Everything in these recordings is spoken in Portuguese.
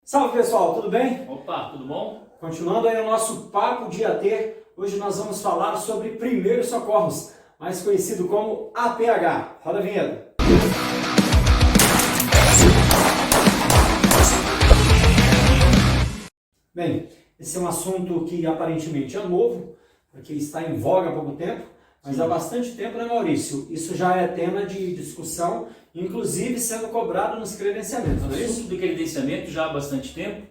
Salve pessoal, tudo bem? Opa, tudo bom? Continuando aí o nosso Papo de AT, hoje nós vamos falar sobre primeiros socorros, mais conhecido como APH. Roda a vinheta. Bem, esse é um assunto que aparentemente é novo, porque está em voga há pouco tempo, mas há bastante tempo, né, Maurício? Isso já é tema de discussão, inclusive sendo cobrado nos credenciamentos, não é isso? Assunto de credenciamento já há bastante tempo.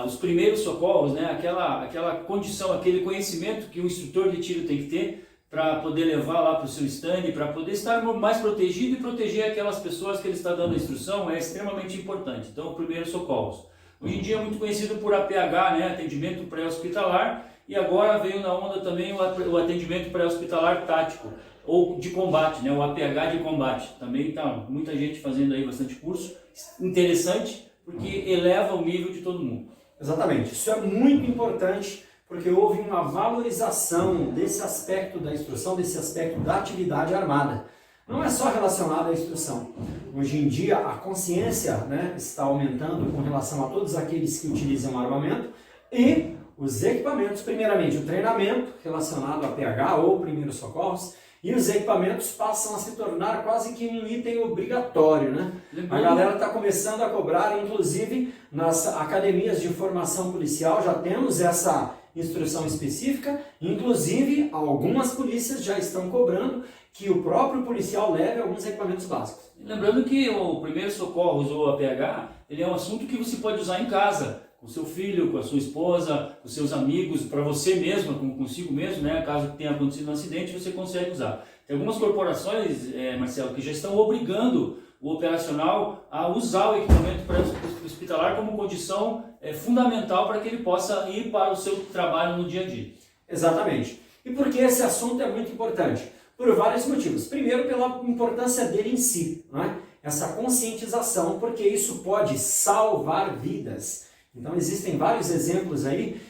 Os primeiros socorros, né, aquela condição, aquele conhecimento que o instrutor de tiro tem que ter para poder levar lá para o seu stand, para poder estar mais protegido e proteger aquelas pessoas que ele está dando a instrução, é extremamente importante. Então, primeiros socorros. Hoje em dia é muito conhecido por APH, né, atendimento pré-hospitalar, e agora veio na onda também o atendimento pré-hospitalar tático, ou de combate, né, o APH de combate. Também está muita gente fazendo aí bastante curso, interessante, porque eleva o nível de todo mundo. Exatamente, isso é muito importante, porque houve uma valorização desse aspecto da instrução, desse aspecto da atividade armada. Não é só relacionado à instrução. Hoje em dia a consciência, né, está aumentando com relação a todos aqueles que utilizam armamento e os equipamentos, primeiramente o treinamento relacionado a PH ou primeiros socorros, e os equipamentos passam a se tornar quase que um item obrigatório, né? A galera está começando a cobrar, inclusive nas academias de formação policial já temos essa instrução específica, inclusive algumas polícias já estão cobrando que o próprio policial leve alguns equipamentos básicos. Lembrando que o primeiro socorros ou APH, ele é um assunto que você pode usar em casa, com seu filho, com a sua esposa, com seus amigos, para você mesmo, consigo mesmo, né? Caso tenha acontecido um acidente, você consegue usar. Tem algumas corporações, Marcelo, que já estão obrigando o operacional a usar o equipamento pré-hospitalar como condição fundamental para que ele possa ir para o seu trabalho no dia a dia. Exatamente. E por que esse assunto é muito importante? Por vários motivos. Primeiro, pela importância dele em si, não é? Essa conscientização, porque isso pode salvar vidas. Então existem vários exemplos aí,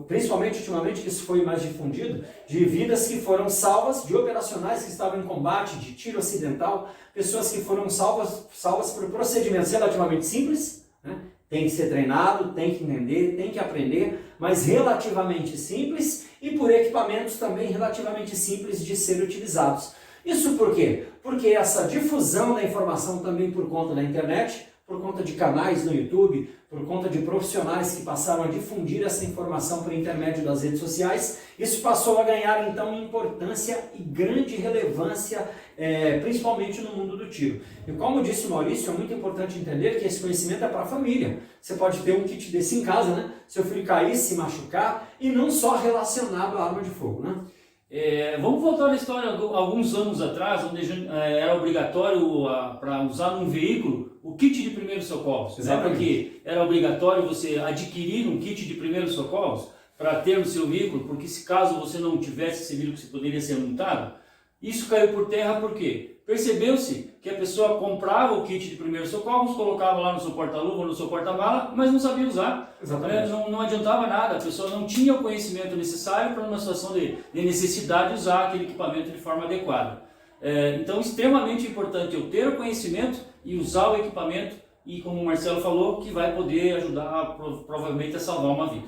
principalmente ultimamente que isso foi mais difundido, de vidas que foram salvas, de operacionais que estavam em combate, de tiro acidental, pessoas que foram salvas por procedimentos relativamente simples, né? Tem que ser treinado, tem que entender, tem que aprender, mas relativamente simples e por equipamentos também relativamente simples de ser utilizados. Isso por quê? Porque essa difusão da informação também por conta da internet, por conta de canais no YouTube, por conta de profissionais que passaram a difundir essa informação por intermédio das redes sociais, isso passou a ganhar então importância e grande relevância, principalmente no mundo do tiro. E como disse o Maurício, é muito importante entender que esse conhecimento é para a família. Você pode ter um kit desse em casa, né? Seu filho cair, se machucar, e não só relacionado à arma de fogo, né? Vamos voltar na história alguns anos atrás, onde era obrigatório para usar num veículo o kit de primeiros socorros. Exatamente. Porque era obrigatório você adquirir um kit de primeiros socorros para ter no seu veículo, porque se caso você não tivesse esse veículo, você poderia ser multado. Isso caiu por terra por quê? Percebeu-se que a pessoa comprava o kit de primeiros socorros, colocava lá no seu porta-luva, no seu porta-mala, mas não sabia usar. Não adiantava nada, a pessoa não tinha o conhecimento necessário para uma situação de necessidade usar aquele equipamento de forma adequada. Então, extremamente importante eu ter o conhecimento e usar o equipamento e, como o Marcelo falou, que vai poder ajudar provavelmente a salvar uma vida.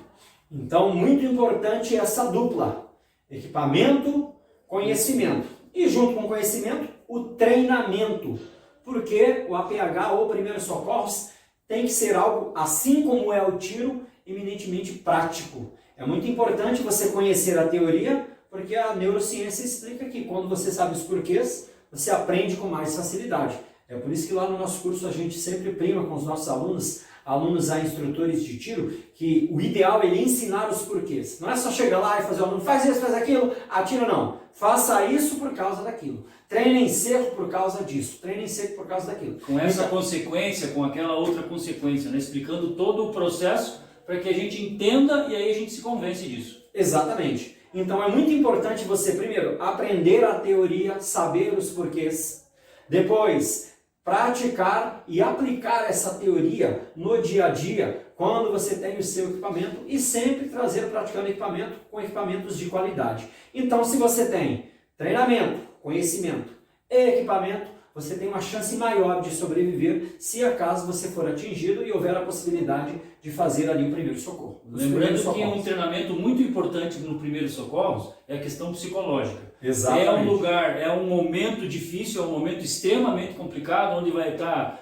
Então, muito importante essa dupla, equipamento, conhecimento. E junto com o conhecimento, o treinamento, porque o APH ou primeiros socorros tem que ser algo, assim como é o tiro, eminentemente prático. É muito importante você conhecer a teoria, porque a neurociência explica que quando você sabe os porquês, você aprende com mais facilidade. É por isso que lá no nosso curso a gente sempre prima com os nossos alunos a instrutores de tiro, que o ideal é ensinar os porquês. Não é só chegar lá e fazer o aluno, faz isso, faz aquilo, atira não. Faça isso por causa daquilo. Treine em seco por causa disso. Treine em seco por causa daquilo. Com essa consequência, com aquela outra consequência, né? Explicando todo o processo para que a gente entenda e aí a gente se convence disso. Exatamente. Então é muito importante você, primeiro, aprender a teoria, saber os porquês. Depois, praticar e aplicar essa teoria no dia a dia, quando você tem o seu equipamento, e sempre trazer praticando equipamento com equipamentos de qualidade. Então, se você tem treinamento, conhecimento e equipamento, você tem uma chance maior de sobreviver se acaso você for atingido e houver a possibilidade de fazer ali o primeiro socorro. Lembrando que um treinamento muito importante no primeiro socorros é a questão psicológica. Exatamente. É um lugar, é um momento difícil, é um momento extremamente complicado, onde vai estar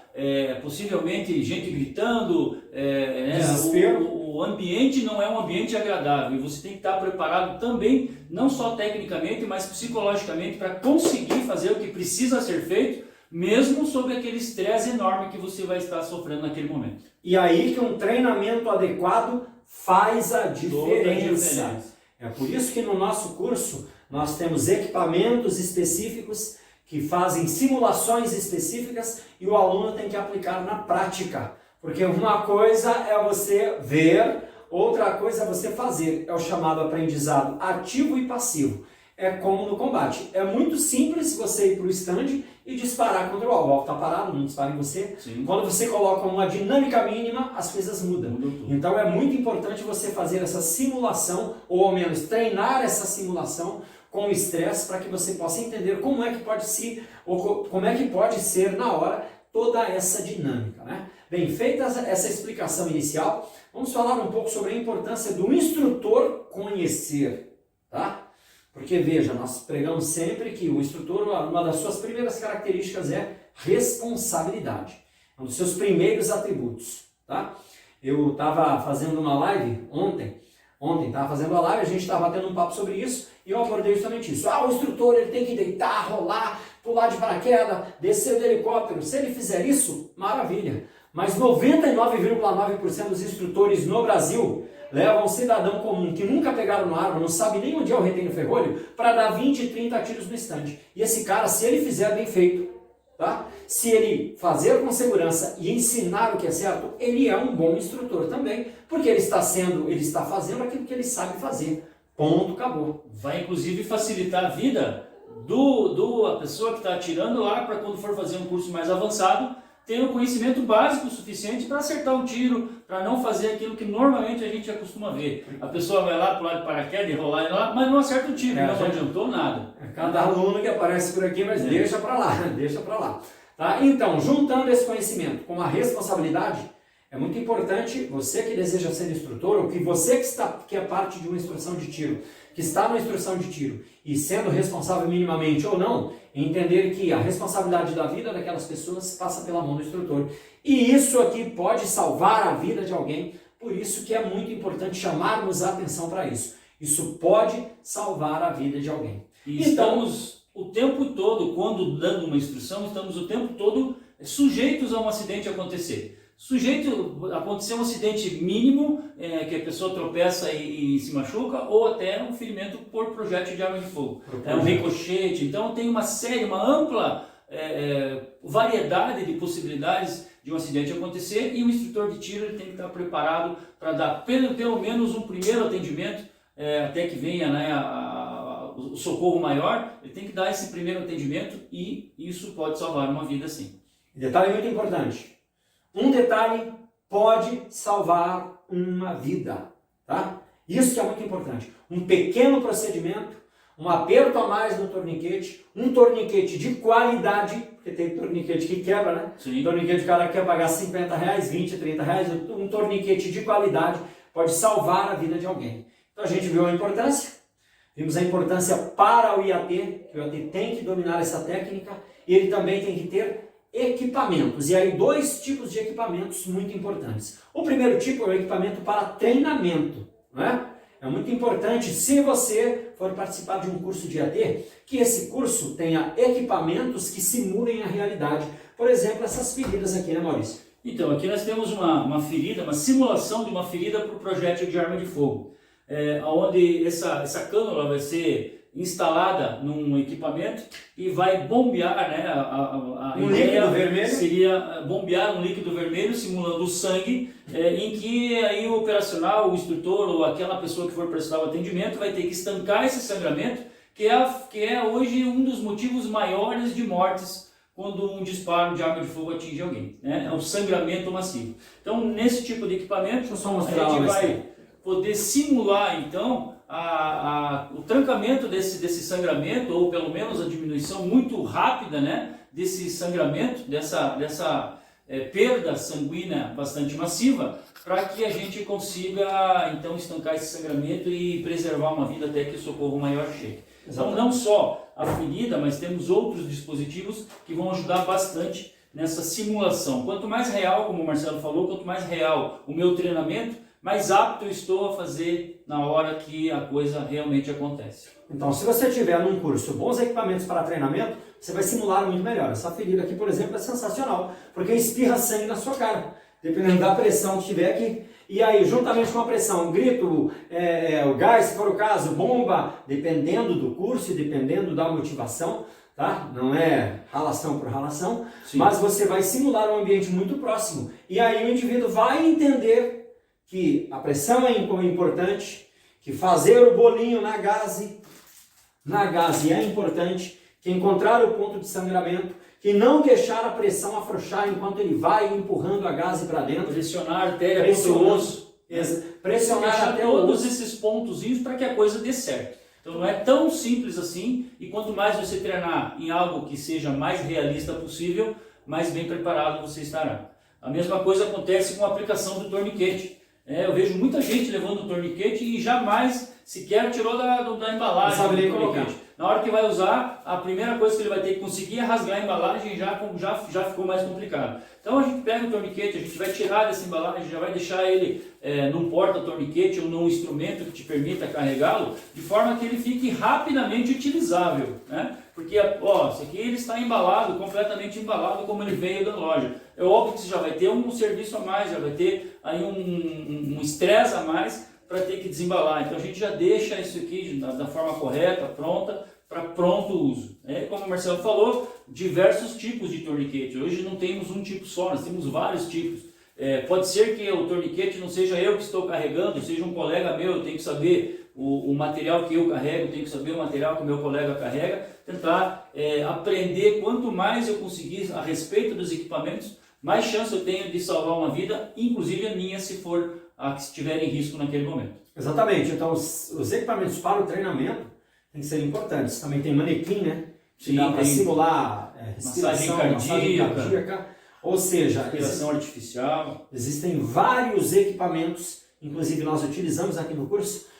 possivelmente gente gritando, desespero. O ambiente não é um ambiente agradável e você tem que estar preparado também, não só tecnicamente, mas psicologicamente, para conseguir fazer o que precisa ser feito, mesmo sob aquele estresse enorme que você vai estar sofrendo naquele momento. E aí que um treinamento adequado faz a diferença. É por isso que no nosso curso nós temos equipamentos específicos que fazem simulações específicas e o aluno tem que aplicar na prática. Porque uma coisa é você ver, outra coisa é você fazer. É o chamado aprendizado ativo e passivo. É como no combate. É muito simples você ir para o stand e disparar contra o alvo. O alvo está parado, não dispara em você. Sim. Quando você coloca uma dinâmica mínima, as coisas mudam. Então é muito importante você fazer essa simulação, ou ao menos treinar essa simulação com estresse, para que você possa entender como é que pode ser na hora toda essa dinâmica, né? Bem, feita essa explicação inicial, vamos falar um pouco sobre a importância do instrutor conhecer, tá? Porque veja, nós pregamos sempre que o instrutor, uma das suas primeiras características é responsabilidade. É um dos seus primeiros atributos, tá? Eu estava fazendo uma live ontem estava fazendo a live, a gente estava batendo um papo sobre isso e eu abordei justamente isso. O instrutor ele tem que deitar, rolar, pular de paraquedas, descer do helicóptero. Se ele fizer isso, maravilha. Mas 99,9% dos instrutores no Brasil levam um cidadão comum que nunca pegaram no arma, não sabe nem onde é o retenho ferrolho, para dar 20, 30 tiros no estande. E esse cara, se ele fizer bem feito, tá? Se ele fazer com segurança e ensinar o que é certo, ele é um bom instrutor também, porque ele está fazendo aquilo que ele sabe fazer. Ponto, acabou. Vai inclusive facilitar a vida a pessoa que está atirando lá para quando for fazer um curso mais avançado, ter um conhecimento básico suficiente para acertar um tiro, para não fazer aquilo que normalmente a gente acostuma ver. A pessoa vai lá pular de paraquedas e rolar lá, mas não acerta o tiro, não adiantou nada. Cada aluno que aparece por aqui, mas deixa para lá, deixa para lá. Tá? Então, juntando esse conhecimento com a responsabilidade, é muito importante você que deseja ser instrutor, ou que você que é parte de uma instrução de tiro, que está na instrução de tiro e sendo responsável minimamente ou não, entender que a responsabilidade da vida daquelas pessoas passa pela mão do instrutor. E isso aqui pode salvar a vida de alguém, por isso que é muito importante chamarmos a atenção para isso. Isso pode salvar a vida de alguém. E estamos o tempo todo, quando dando uma instrução, estamos o tempo todo sujeitos a um acidente acontecer. Acontecer um acidente mínimo, que a pessoa tropeça e se machuca, ou até um ferimento por projétil de arma de fogo. É um ricochete. Então tem uma ampla variedade de possibilidades de um acidente acontecer, e o instrutor de tiro ele tem que estar preparado para dar pelo menos um primeiro atendimento, até que venha, né, o socorro maior. Ele tem que dar esse primeiro atendimento e isso pode salvar uma vida, sim. Detalhe muito importante. Um detalhe pode salvar uma vida, tá? Isso que é muito importante. Um pequeno procedimento, um aperto a mais no torniquete, um torniquete de qualidade, porque tem torniquete que quebra, né? Sim. Torniquete, o cara quer pagar R$50, 20, R$30, um torniquete de qualidade pode salvar a vida de alguém. Então a gente viu a importância, vimos a importância para o IAT, que o IAT tem que dominar essa técnica, e ele também tem que ter equipamentos. E aí 2 tipos de equipamentos muito importantes. O primeiro tipo é o equipamento para treinamento, né? É muito importante, se você for participar de um curso de IAT, que esse curso tenha equipamentos que simulem a realidade. Por exemplo, essas feridas aqui, né, Maurício? Então, aqui nós temos uma ferida, uma simulação de uma ferida por projétil de arma de fogo, onde essa cânula vai ser instalada num equipamento e vai bombear, né, a líquido vermelho. Seria bombear um líquido vermelho simulando o sangue, em que aí o operacional, o instrutor ou aquela pessoa que for prestar o atendimento vai ter que estancar esse sangramento, que é hoje um dos motivos maiores de mortes quando um disparo de arma de fogo atinge alguém, né? É o sangramento massivo. Então, nesse tipo de equipamento, a gente vai poder simular, então, o trancamento desse sangramento, ou pelo menos a diminuição muito rápida, né, desse sangramento, dessa perda sanguínea bastante massiva, para que a gente consiga então estancar esse sangramento e preservar uma vida até que o socorro maior chegue. Então não só a ferida, mas temos outros dispositivos que vão ajudar bastante nessa simulação. Quanto mais real, como o Marcelo falou, quanto mais real o meu treinamento, mais apto eu estou a fazer na hora que a coisa realmente acontece. Então, se você tiver num curso bons equipamentos para treinamento, você vai simular muito melhor. Essa ferida aqui, por exemplo, é sensacional, porque espirra sangue na sua cara, dependendo da pressão que tiver aqui. E aí, juntamente com a pressão, um grito, o gás, se for o caso, bomba, dependendo do curso e dependendo da motivação, tá? Não é ralação por ralação, sim, mas você vai simular um ambiente muito próximo. E aí o indivíduo vai entender que a pressão é importante, que fazer o bolinho na gaze é importante, que encontrar o ponto de sangramento, que não deixar a pressão afrouxar enquanto ele vai empurrando a gaze para dentro. Pressionar a artéria contra o osso. Pressionar até todos esses pontozinhos para que a coisa dê certo. Então não é tão simples assim, e quanto mais você treinar em algo que seja mais realista possível, mais bem preparado você estará. A mesma coisa acontece com a aplicação do torniquete. Eu vejo muita gente levando o torniquete e jamais sequer tirou da embalagem do torniquete. Na hora que vai usar, a primeira coisa que ele vai ter que conseguir é rasgar a embalagem e já ficou mais complicado. Então a gente pega o torniquete, a gente vai tirar dessa embalagem, já vai deixar ele num porta-torniquete ou num instrumento que te permita carregá-lo, de forma que ele fique rapidamente utilizável, né? Porque, esse aqui ele está embalado, completamente embalado como ele veio da loja. É óbvio que você já vai ter um serviço a mais, já vai ter aí um estresse a mais para ter que desembalar. Então a gente já deixa isso aqui da forma correta, pronta, para pronto uso. Como o Marcelo falou, diversos tipos de torniquete. Hoje não temos um tipo só, nós temos vários tipos. Pode ser que o torniquete não seja eu que estou carregando, seja um colega meu, eu tenho que saber o material que eu carrego, tenho que saber o material que o meu colega carrega, tentar aprender. Quanto mais eu conseguir a respeito dos equipamentos, mais chance eu tenho de salvar uma vida, inclusive a minha, se for a que estiver em risco naquele momento. Exatamente, então os equipamentos para o treinamento têm que ser importantes. Também tem manequim, né? Que dá para simular respiração, massagem cardíaca, ou seja, respiração artificial. Existem vários equipamentos, inclusive nós utilizamos aqui no curso,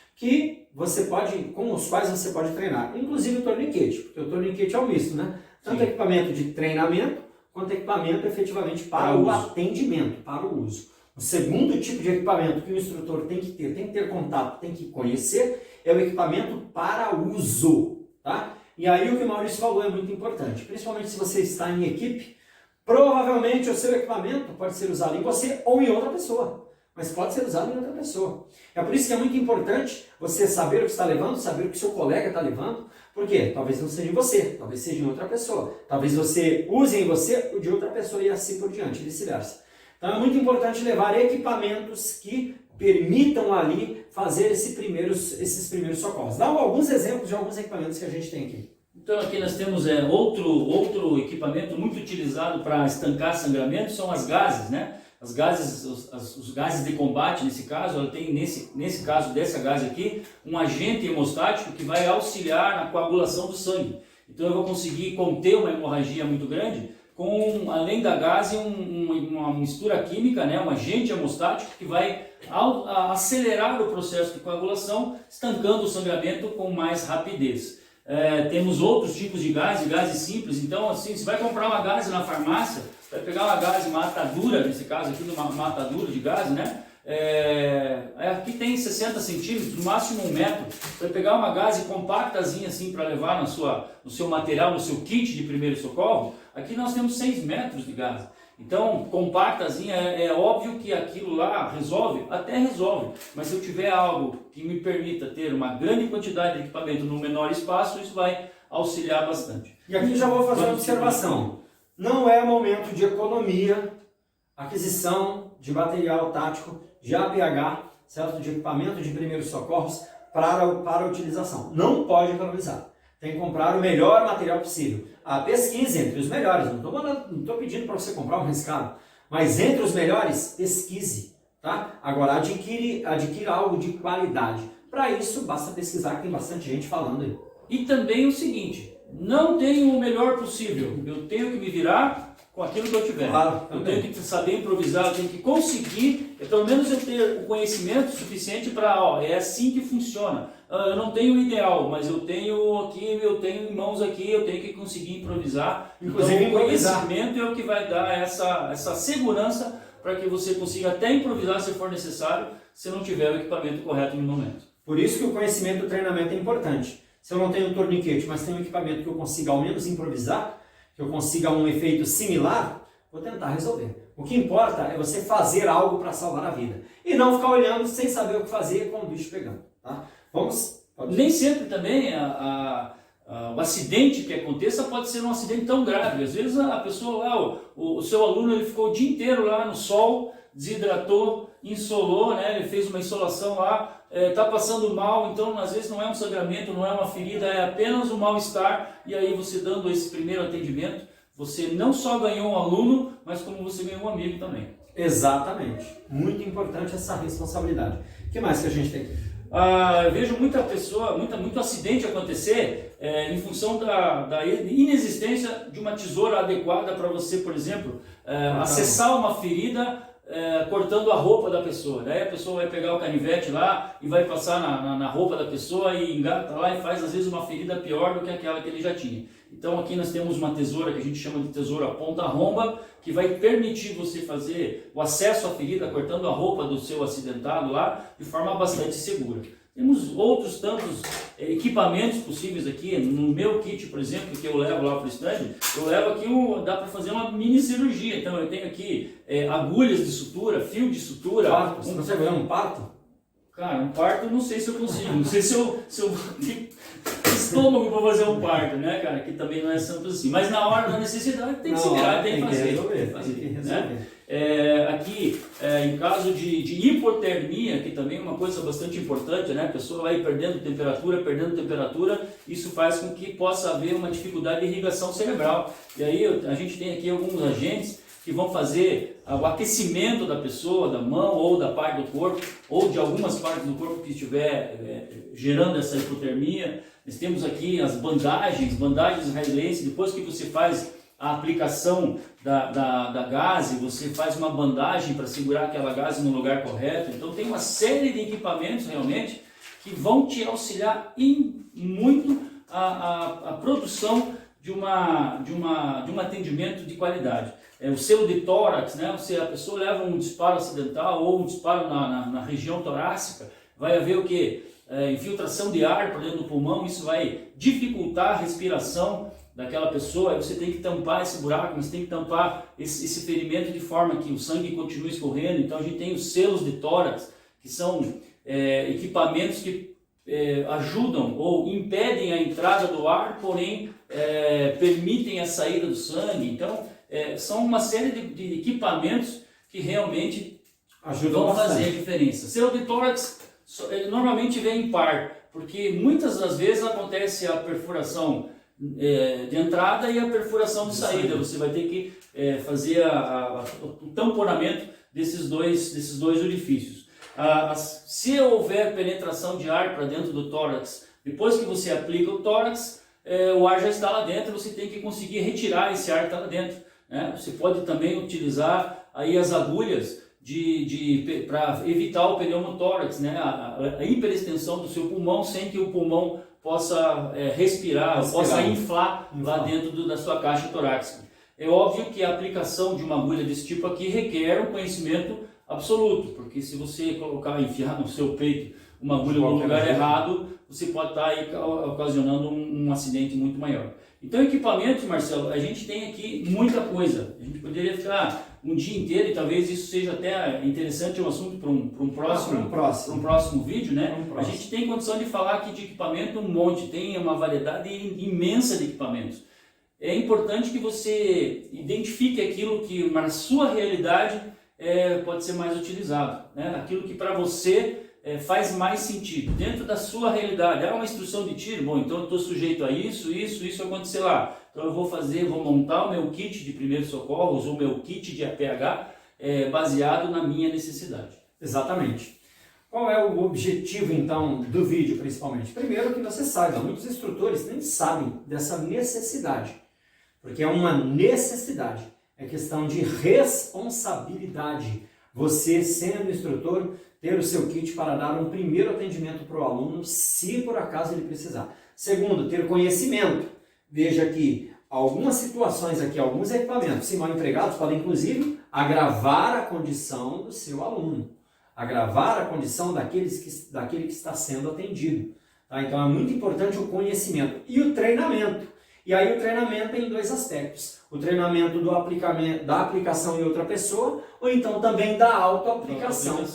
com os quais você pode treinar, inclusive o torniquete, porque o torniquete é um misto, né? Tanto Sim, equipamento de treinamento, quanto equipamento efetivamente para o atendimento, para o uso. O segundo tipo de equipamento que o instrutor tem que ter contato, tem que conhecer, é o equipamento para uso, tá? E aí o que o Maurício falou é muito importante, principalmente se você está em equipe, provavelmente o seu equipamento pode ser usado em você ou em outra pessoa, mas pode ser usado em outra pessoa. É por isso que é muito importante você saber o que está levando, saber o que seu colega está levando, porque talvez não seja em você, talvez seja em outra pessoa, talvez você use em você o de outra pessoa e assim por diante, vice-versa. Então é muito importante levar equipamentos que permitam ali fazer esses primeiros socorros. Dá alguns exemplos de alguns equipamentos que a gente tem aqui. Então aqui nós temos outro equipamento muito utilizado para estancar sangramento, são as gases, né? As gases, os gases de combate, nesse caso, ela tem nesse caso dessa gase aqui, um agente hemostático que vai auxiliar na coagulação do sangue. Então eu vou conseguir conter uma hemorragia muito grande com, além da gase, uma mistura química, né, um agente hemostático que vai acelerar o processo de coagulação, estancando o sangramento com mais rapidez. Temos outros tipos de gases simples. Então, assim, você vai comprar uma gase na farmácia, vai pegar uma gase, uma atadura, nesse caso aqui, uma atadura de gás, né? Aqui tem 60 centímetros, no máximo 1 metro. Você vai pegar uma gase compactazinha assim para levar no seu material, no seu kit de primeiro socorro. Aqui nós temos 6 metros de gás. Então, compactazinha, é óbvio que aquilo lá resolve, até resolve, mas se eu tiver algo que me permita ter uma grande quantidade de equipamento no menor espaço, isso vai auxiliar bastante. E aqui já vou fazer uma observação. Não é momento de economia, aquisição de material tático, de APH, certo? De equipamento de primeiros socorros para utilização. Não pode economizar. Tem que comprar o melhor material possível. Pesquise entre os melhores. Não estou pedindo para você comprar um mais caro, mas entre os melhores, pesquise. Tá? Agora, adquira algo de qualidade. Para isso, basta pesquisar, que tem bastante gente falando aí. E também o seguinte, não tenho o melhor possível, eu tenho que me virar com aquilo que eu tiver. Claro, eu tenho que saber improvisar, eu tenho que conseguir, pelo menos eu ter o conhecimento suficiente para, é assim que funciona. Eu não tenho o ideal, mas eu tenho aqui, eu tenho em mãos aqui, eu tenho que conseguir improvisar. Inclusive, então, o conhecimento é o que vai dar essa segurança para que você consiga até improvisar se for necessário, se não tiver o equipamento correto no momento. Por isso que o conhecimento do treinamento é importante. Se eu não tenho um torniquete, mas tenho um equipamento que eu consiga ao menos improvisar, que eu consiga um efeito similar, vou tentar resolver. O que importa é você fazer algo para salvar a vida. E não ficar olhando sem saber o que fazer com o bicho pegando. Tá? Vamos? Nem sempre também o acidente que aconteça pode ser um acidente tão grave. Às vezes a pessoa lá, o seu aluno, ele ficou o dia inteiro lá no sol, desidratou, insolou, né? Ele fez uma insolação lá, está passando mal, então às vezes não é um sangramento, não é uma ferida, é apenas um mal-estar, e aí você dando esse primeiro atendimento, você não só ganhou um aluno, mas como você ganhou um amigo também. Exatamente. Muito importante essa responsabilidade. O que mais que a gente tem? Eu vejo muito acidente acontecer em função da inexistência de uma tesoura adequada para você, por exemplo, acessar uma ferida cortando a roupa da pessoa. Daí a pessoa vai pegar o canivete lá e vai passar na roupa da pessoa e engata lá e faz às vezes uma ferida pior do que aquela que ele já tinha. Então aqui nós temos uma tesoura que a gente chama de tesoura ponta-romba, que vai permitir você fazer o acesso à ferida cortando a roupa do seu acidentado lá de forma bastante segura. Temos outros tantos equipamentos possíveis aqui. No meu kit, por exemplo, que eu levo lá para o stand, eu levo aqui, dá para fazer uma mini cirurgia. Então eu tenho aqui agulhas de sutura, fio de sutura. Parto? Você consegue fazer um parto? Cara, um parto não sei se eu consigo. Não sei se eu tenho estômago para fazer um parto, né, cara? Que também não é simples assim. Mas na hora da necessidade tem que se virar, tem que fazer. Tem que resolver. Né? Aqui, em caso de hipotermia, que também é uma coisa bastante importante, né? A pessoa vai perdendo temperatura, isso faz com que possa haver uma dificuldade de irrigação cerebral. E aí a gente tem aqui alguns agentes que vão fazer o aquecimento da pessoa, da mão ou da parte do corpo, ou de algumas partes do corpo que estiver gerando essa hipotermia. Nós temos aqui as bandagens israelenses. Depois que você faz a aplicação da gaze, você faz uma bandagem para segurar aquela gaze no lugar correto. Então tem uma série de equipamentos realmente que vão te auxiliar muito a produção de um atendimento de qualidade. O selo de tórax, né? A pessoa leva um disparo acidental ou um disparo na região torácica, vai haver o que? Infiltração de ar para dentro do pulmão, isso vai dificultar a respiração daquela pessoa. Aí você tem que tampar esse buraco, você tem que tampar esse ferimento de forma que o sangue continue escorrendo. Então a gente tem os selos de tórax, que são equipamentos que ajudam ou impedem a entrada do ar, porém permitem a saída do sangue. Então são uma série de equipamentos que realmente vão fazer a diferença. Selo de tórax normalmente vem em par, porque muitas das vezes acontece a perfuração de entrada e a perfuração de saída. Você vai ter que fazer o tamponamento desses dois orifícios. Se houver penetração de ar para dentro do tórax, depois que você aplica o tórax, o ar já está lá dentro, você tem que conseguir retirar esse ar que está lá dentro, né? Você pode também utilizar aí as agulhas para evitar o pneumotórax, né? A hiperextensão do seu pulmão sem que o pulmão possa respirar, possa inflar lá dentro da sua caixa torácica. É óbvio que a aplicação de uma agulha desse tipo aqui requer um conhecimento absoluto, porque se você enfiar no seu peito uma agulha no lugar errado, você pode estar aí ocasionando um acidente muito maior. Então, equipamentos, Marcelo, a gente tem aqui muita coisa. A gente poderia ficar um dia inteiro, e talvez isso seja até interessante, um assunto para um próximo vídeo, né? A gente tem condição de falar aqui de equipamento um monte, tem uma variedade imensa de equipamentos. É importante que você identifique aquilo que na sua realidade pode ser mais utilizado, né? Aquilo que para você faz mais sentido, dentro da sua realidade. Uma instrução de tiro, bom, então eu estou sujeito a isso acontecer lá. Então eu vou montar o meu kit de primeiros socorros, o meu kit de APH, baseado na minha necessidade. Exatamente. Qual é o objetivo, então, do vídeo, principalmente? Primeiro, que você saiba, muitos instrutores nem sabem dessa necessidade, porque é uma necessidade, é questão de responsabilidade. Você, sendo instrutor, ter o seu kit para dar um primeiro atendimento para o aluno, se por acaso ele precisar. Segundo, ter conhecimento. Veja que algumas situações aqui, alguns equipamentos, se mal empregados, podem inclusive agravar a condição do seu aluno, agravar a condição daquele que está sendo atendido. Tá? Então é muito importante o conhecimento e o treinamento. E aí o treinamento tem dois aspectos. O treinamento da aplicação em outra pessoa, ou então também da autoaplicação.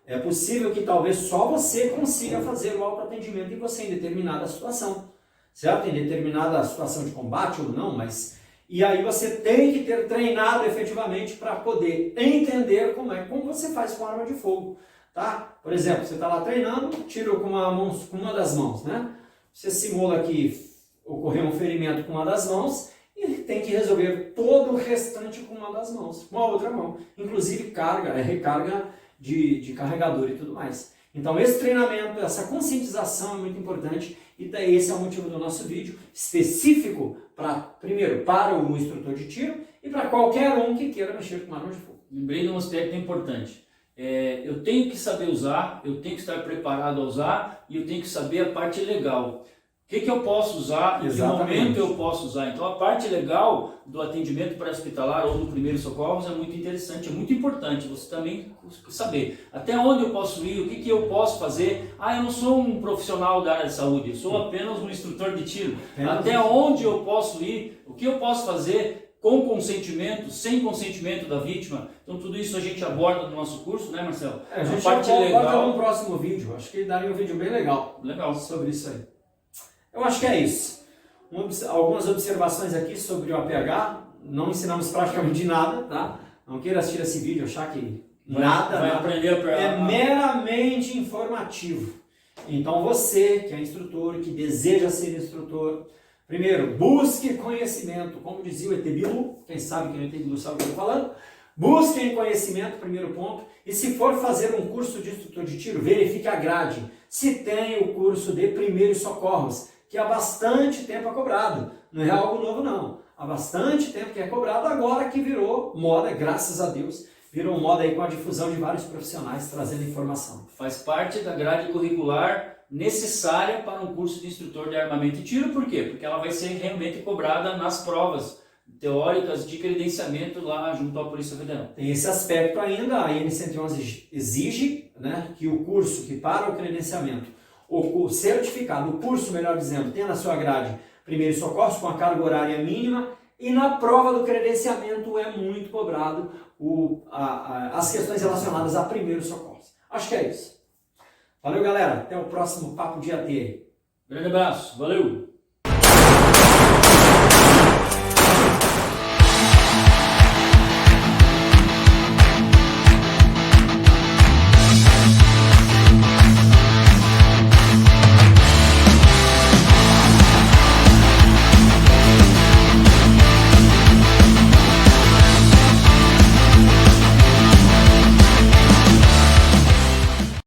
É possível que talvez só você consiga fazer o autoatendimento em você em determinada situação, certo? Em determinada situação de combate ou não, mas... E aí você tem que ter treinado efetivamente para poder entender como você faz com arma de fogo, tá? Por exemplo, você está lá treinando, tiro com uma das mãos, né? Você simula que ocorreu um ferimento com uma das mãos e tem que resolver todo o restante com uma das mãos, com a outra mão. Inclusive recarga de carregador e tudo mais. Então esse treinamento, essa conscientização é muito importante e esse é o motivo do nosso vídeo específico primeiro para o instrutor de tiro e para qualquer um que queira mexer com arma de fogo. Lembrei de um aspecto importante. Eu tenho que saber usar, eu tenho que estar preparado a usar e eu tenho que saber a parte legal. O que eu posso usar, em que momento eu posso usar. Então a parte legal do atendimento pré-hospitalar ou do primeiro socorros é muito interessante, é muito importante você também saber até onde eu posso ir, o que eu posso fazer. Eu não sou um profissional da área de saúde, eu sou apenas um instrutor de tiro. Até onde eu posso ir, o que eu posso fazer com consentimento, sem consentimento da vítima. Então tudo isso a gente aborda no nosso curso, né, Marcelo? A gente aborda no próximo vídeo, acho que daria um vídeo bem legal sobre isso aí. Eu acho que é isso. Algumas observações aqui sobre o APH. Não ensinamos praticamente nada, tá? Não queira assistir esse vídeo e achar que nada é meramente informativo. Então você, que é instrutor, que deseja ser instrutor, primeiro, busque conhecimento. Como dizia o ET Bilu, quem sabe que o ET Bilu sabe o que eu estou falando. Busquem conhecimento, primeiro ponto. E se for fazer um curso de instrutor de tiro, verifique a grade. Se tem o curso de primeiros socorros, que há bastante tempo é cobrado. Não é algo novo, não. Há bastante tempo que é cobrado, agora que virou moda, graças a Deus, virou moda aí com a difusão de vários profissionais trazendo informação. Faz parte da grade curricular necessária para um curso de instrutor de armamento e tiro. Por quê? Porque ela vai ser realmente cobrada nas provas teóricas de credenciamento lá junto à Polícia Federal. Tem esse aspecto ainda, a IN 111 exige, né, que o curso que para o credenciamento, o certificado, o curso, melhor dizendo, tenha na sua grade primeiros socorros com a carga horária mínima e na prova do credenciamento é muito cobrado as questões relacionadas a primeiros socorros. Acho que é isso. Valeu, galera. Até o próximo Papo de AT. Grande abraço. Valeu!